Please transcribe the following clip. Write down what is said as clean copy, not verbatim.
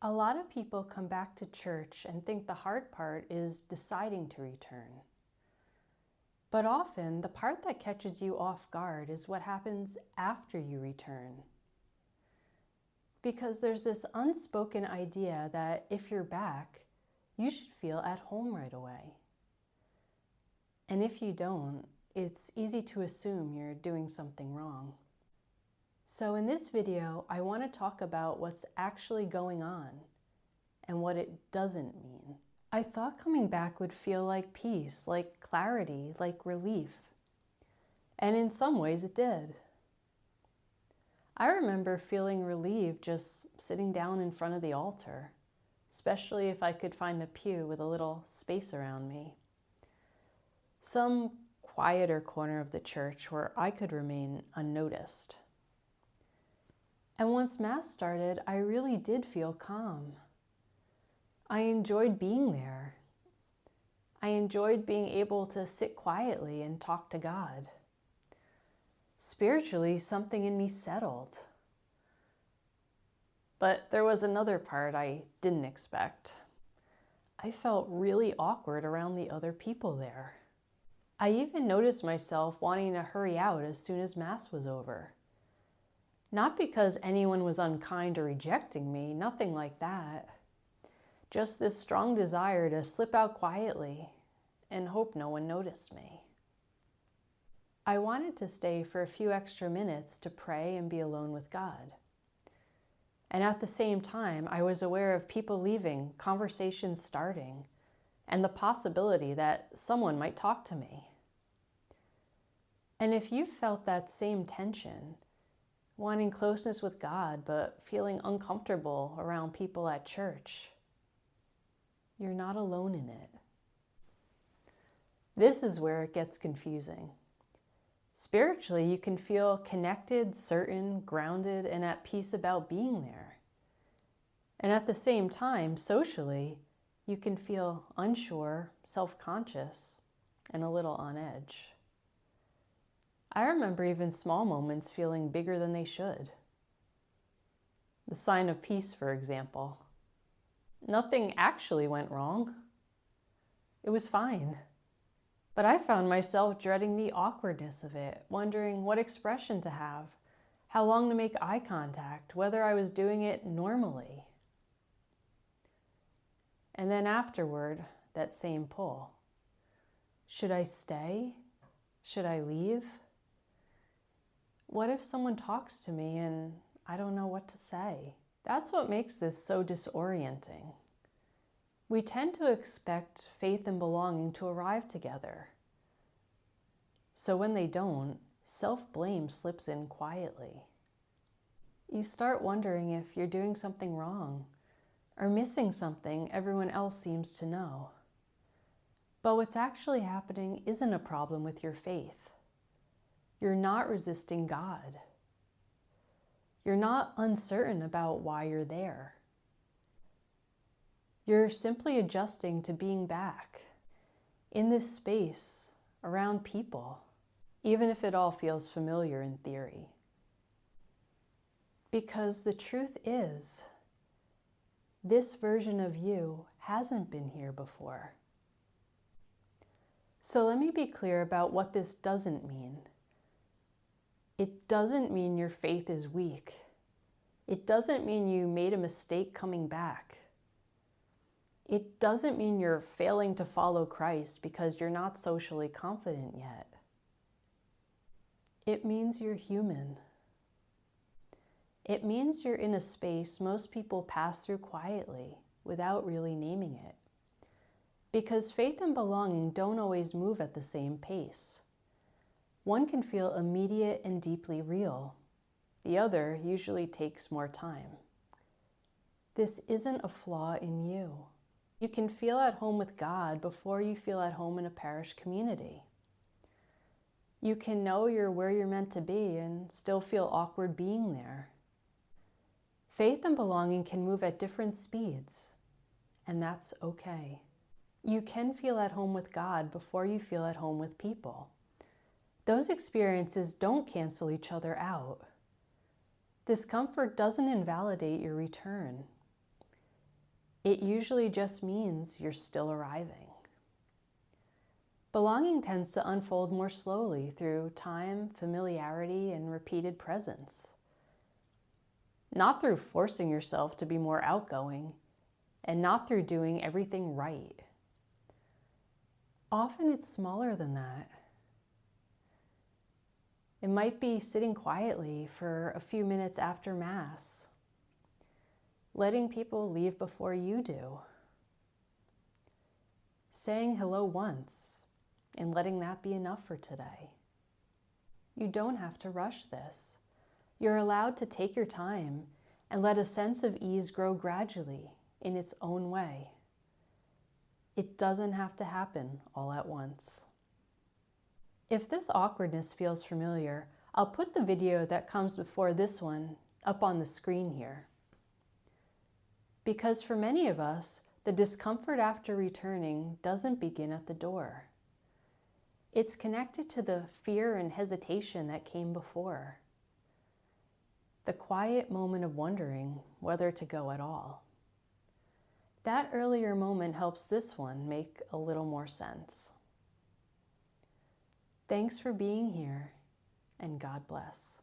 A lot of people come back to church and think the hard part is deciding to return. But often, the part that catches you off guard is what happens after you return. Because there's this unspoken idea that if you're back, you should feel at home right away. And if you don't, it's easy to assume you're doing something wrong. So in this video, I want to talk about what's actually going on and what it doesn't mean. I thought coming back would feel like peace, like clarity, like relief. And in some ways it did. I remember feeling relieved just sitting down in front of the altar, especially if I could find a pew with a little space around me. Some quieter corner of the church where I could remain unnoticed. And once Mass started, I really did feel calm. I enjoyed being there. I enjoyed being able to sit quietly and talk to God. Spiritually, something in me settled. But there was another part I didn't expect. I felt really awkward around the other people there. I even noticed myself wanting to hurry out as soon as Mass was over. Not because anyone was unkind or rejecting me, nothing like that. Just this strong desire to slip out quietly and hope no one noticed me. I wanted to stay for a few extra minutes to pray and be alone with God. And at the same time, I was aware of people leaving, conversations starting, and the possibility that someone might talk to me. And if you felt that same tension, wanting closeness with God but feeling uncomfortable around people at church, you're not alone in it. This is where it gets confusing. Spiritually, you can feel connected, certain, grounded, and at peace about being there. And at the same time, socially, you can feel unsure, self-conscious, and a little on edge. I remember even small moments feeling bigger than they should. The sign of peace, for example. Nothing actually went wrong. It was fine. But I found myself dreading the awkwardness of it, wondering what expression to have, how long to make eye contact, whether I was doing it normally. And then afterward, that same pull. Should I stay? Should I leave? What if someone talks to me and I don't know what to say? That's what makes this so disorienting. We tend to expect faith and belonging to arrive together. So when they don't, self-blame slips in quietly. You start wondering if you're doing something wrong or missing something everyone else seems to know. But what's actually happening isn't a problem with your faith. You're not resisting God. You're not uncertain about why you're there. You're simply adjusting to being back in this space, around people, even if it all feels familiar in theory. Because the truth is, this version of you hasn't been here before. So let me be clear about what this doesn't mean. It doesn't mean your faith is weak. It doesn't mean you made a mistake coming back. It doesn't mean you're failing to follow Christ because you're not socially confident yet. It means you're human. It means you're in a space most people pass through quietly without really naming it. Because faith and belonging don't always move at the same pace. One can feel immediate and deeply real. The other usually takes more time. This isn't a flaw in you. You can feel at home with God before you feel at home in a parish community. You can know you're where you're meant to be and still feel awkward being there. Faith and belonging can move at different speeds, and that's okay. You can feel at home with God before you feel at home with people. Those experiences don't cancel each other out. Discomfort doesn't invalidate your return. It usually just means you're still arriving. Belonging tends to unfold more slowly through time, familiarity, and repeated presence. Not through forcing yourself to be more outgoing, and not through doing everything right. Often it's smaller than that. It might be sitting quietly for a few minutes after Mass, letting people leave before you do, saying hello once, and letting that be enough for today. You don't have to rush this. You're allowed to take your time and let a sense of ease grow gradually in its own way. It doesn't have to happen all at once. If this awkwardness feels familiar, I'll put the video that comes before this one up on the screen here. Because for many of us, the discomfort after returning doesn't begin at the door. It's connected to the fear and hesitation that came before. The quiet moment of wondering whether to go at all. That earlier moment helps this one make a little more sense. Thanks for being here, and God bless.